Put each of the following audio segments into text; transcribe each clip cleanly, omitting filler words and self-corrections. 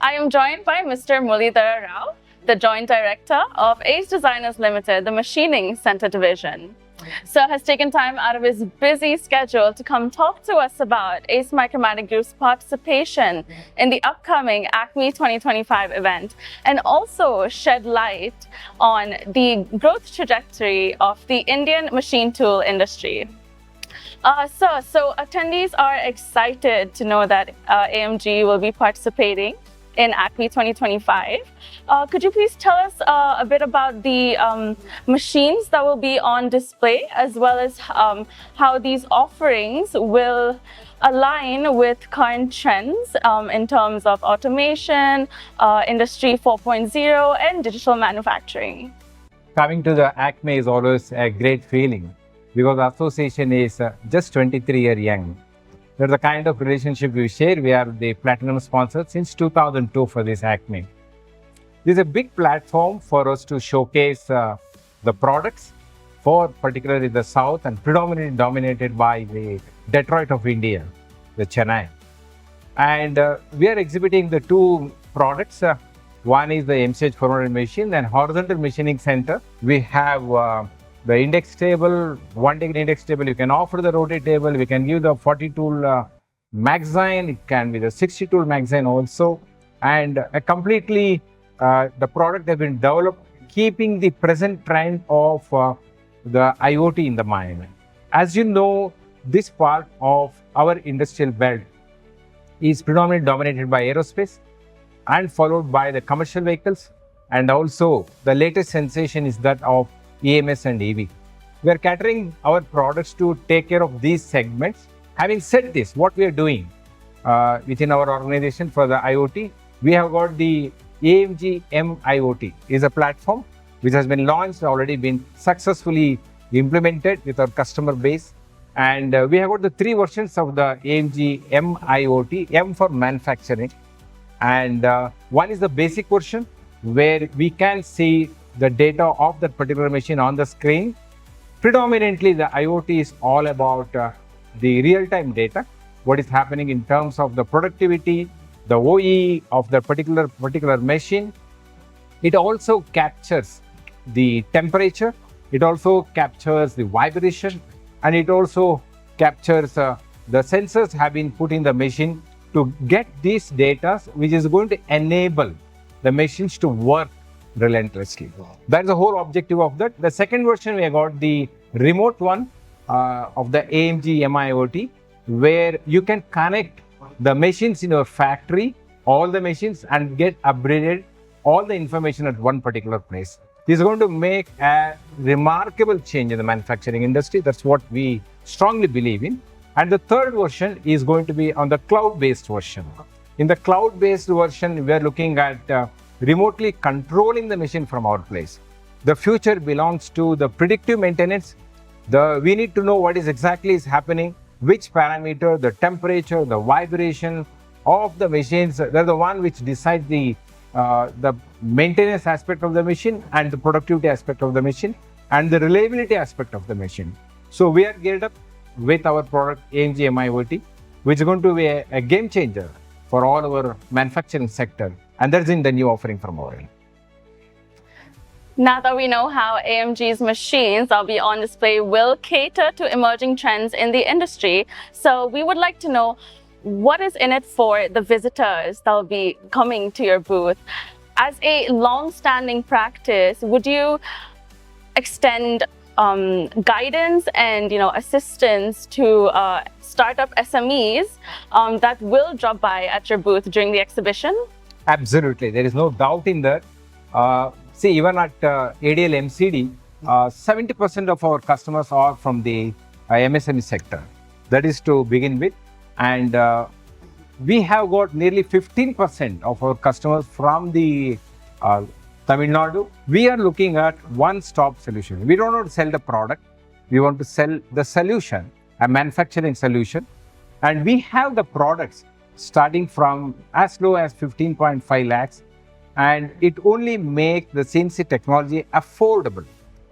I am joined by Mr. Muralidhara Rao, the Joint Director of Age Designers Limited, the Machining Center Division. Sir has taken time out of his busy schedule to come talk to us about Ace Micromatic Group's participation in the upcoming Acme 2025 event and also shed light on the growth trajectory of the Indian machine tool industry. Sir, so attendees are excited to know that AMG will be participating in Acme 2025. Could you please tell us a bit about the machines that will be on display, as well as how these offerings will align with current trends in terms of automation, Industry 4.0, and digital manufacturing? Coming to the Acme is always a great feeling because the association is just 23 years young. That's the kind of relationship we share. We are the platinum sponsor since 2002 for this Acme. This is a big platform for us to showcase the products for particularly the South and predominantly dominated by the Detroit of India, the Chennai. And we are exhibiting the two products. One is the MCH machine and horizontal machining center. We have the index table, one index table. You can offer the rotate table. We can give the 40 tool magazine. It can be the 60 tool magazine also. And a completely the product has been developed keeping the present trend of the IoT in the mind. As you know, this part of our industrial belt is predominantly dominated by aerospace and followed by the commercial vehicles, and also the latest sensation is that of EMS and EV. We are catering our products to take care of these segments. Having said this, what we are doing within our organization for the IoT, we have got the AMG IoT is a platform which has been launched, already been successfully implemented with our customer base. And we have got the three versions of the AMG IoT, M for manufacturing. And one is the basic version where we can see the data of that particular machine on the screen. Predominantly, the IoT is all about the real-time data, what is happening in terms of the productivity, the OE of the particular machine. It also captures the temperature, it also captures the vibration, and it also captures the sensors have been put in the machine to get these data, which is going to enable the machines to work relentlessly. That's the whole objective of that. The second version, we have got the remote one of the AMG IoT, where you can connect the machines in your factory, all the machines, and get upgraded all the information at one particular place. This is going to make a remarkable change in the manufacturing industry. That's what we strongly believe in. And the third version is going to be on the cloud-based version. In the cloud-based version, we are looking at remotely controlling the machine from our place. The future belongs to the predictive maintenance. We need to know what is exactly is happening, which parameter, the temperature, the vibration of the machines. They're the one which decides the maintenance aspect of the machine and the productivity aspect of the machine and the reliability aspect of the machine. So we are geared up with our product AMG IoT, which is going to be a game changer for all our manufacturing sector, and that's in the new offering from our end. Now that we know how AMG's machines that will be on display will cater to emerging trends in the industry, so we would like to know what is in it for the visitors that will be coming to your booth. As a long-standing practice, would you extend guidance and assistance to startup SMEs that will drop by at your booth during the exhibition? Absolutely, there is no doubt in that. See, even at ADL MCD, 70% of our customers are from the MSME sector. That is to begin with. And we have got nearly 15% of our customers from the Tamil Nadu. We are looking at one-stop solution. We don't want to sell the product. We want to sell the solution, a manufacturing solution. And we have the products starting from as low as 15.5 lakhs. And it only makes the CNC technology affordable.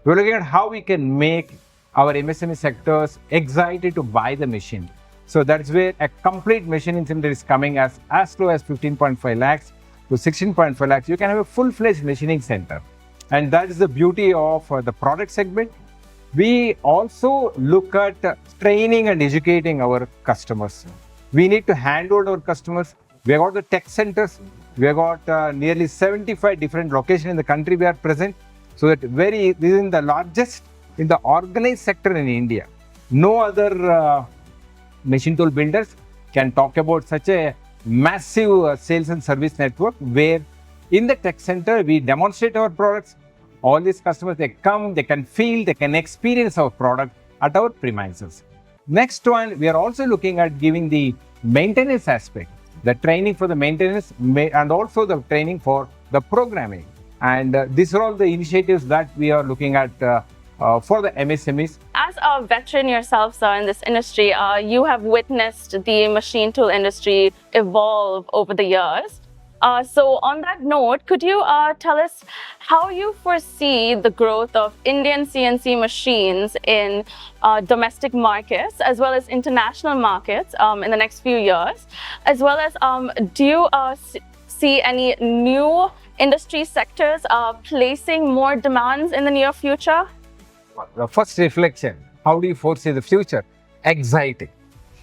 We're looking at how we can make our MSME sectors excited to buy the machine. So that's where a complete machining center is coming as low as 15.5 lakhs. to 16.5 lakhs, you can have a full-fledged machining center. And that is the beauty of the product segment. We also look at training and educating our customers. We need to handhold our customers. We have got the tech centers. We have got nearly 75 different locations in the country we are present. So that this is the largest in the organized sector in India. No other machine tool builders can talk about such a massive sales and service network, where in the tech center we demonstrate our products. All these customers, they come, they can feel, they can experience our product at our premises. Next one, we are also looking at giving the maintenance aspect, the training for the maintenance and also the training for the programming. And these are all the initiatives that we are looking at for the MSMEs. As a veteran yourself, sir, in this industry, you have witnessed the machine tool industry evolve over the years. So on that note, could you tell us how you foresee the growth of Indian CNC machines in domestic markets as well as international markets in the next few years? As well as, do you see any new industry sectors placing more demands in the near future? The first reflection, how do you foresee the future? Exciting.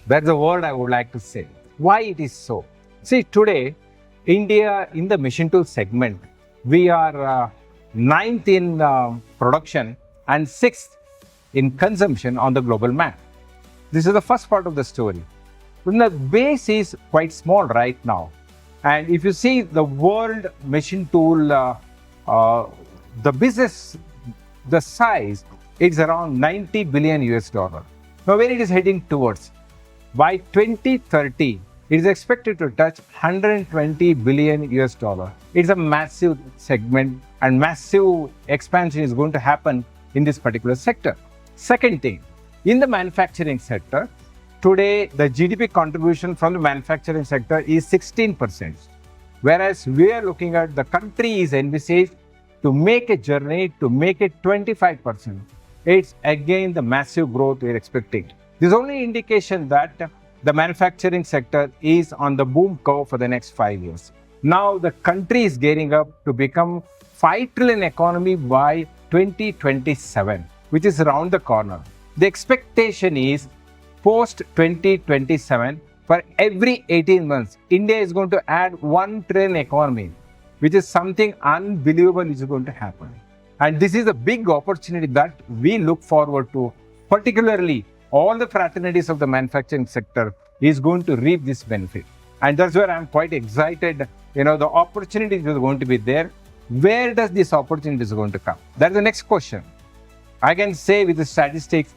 That's the word I would like to say. Why it is so? See, today, India in the machine tool segment, we are 9th in production and 6th in consumption on the global map. This is the first part of the story. The base is quite small right now. And if you see the world machine tool, the business, the size, it's around 90 billion US dollar. Now where it is heading towards? By 2030, it is expected to touch 120 billion US dollar. It's a massive segment and massive expansion is going to happen in this particular sector. Second thing, in the manufacturing sector, today the GDP contribution from the manufacturing sector is 16%. Whereas we are looking at the country is envisaged to make a journey to make it 25%. It's again the massive growth we're expecting. This is only indication that the manufacturing sector is on the boom curve for the next 5 years. Now the country is gearing up to become 5 trillion economy by 2027, which is around the corner. The expectation is post 2027, for every 18 months, India is going to add 1 trillion economy, which is something unbelievable is going to happen. And this is a big opportunity that we look forward to, particularly all the fraternities of the manufacturing sector is going to reap this benefit. And that's where I'm quite excited. The opportunity is going to be there. Where does this opportunity is going to come? That's the next question. I can say with the statistics,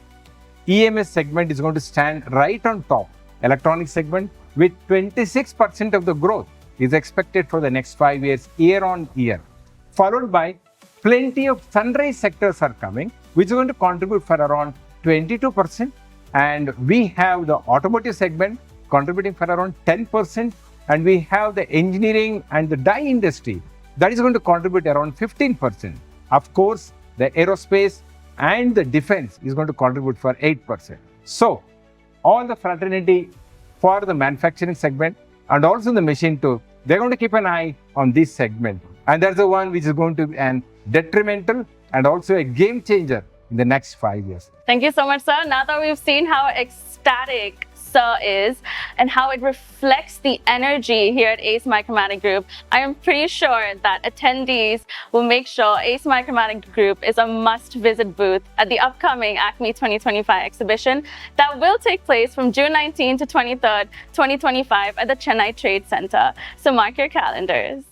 EMS segment is going to stand right on top. Electronic segment with 26% of the growth is expected for the next 5 years, year on year. Followed by plenty of sunrise sectors are coming, which is going to contribute for around 22%. And we have the automotive segment contributing for around 10%. And we have the engineering and the die industry that is going to contribute around 15%. Of course, the aerospace and the defense is going to contribute for 8%. So, all the fraternity for the manufacturing segment and also the machine tool, they're going to keep an eye on this segment. And that's the one which is going to be an detrimental and also a game changer in the next 5 years. Thank you so much, sir. Now that we've seen how ecstatic sir is and how it reflects the energy here at ACE Micromatic Group, I am pretty sure that attendees will make sure ACE Micromatic Group is a must-visit booth at the upcoming Acme 2025 exhibition that will take place from June 19 to 23rd, 2025 at the Chennai Trade Center. So mark your calendars.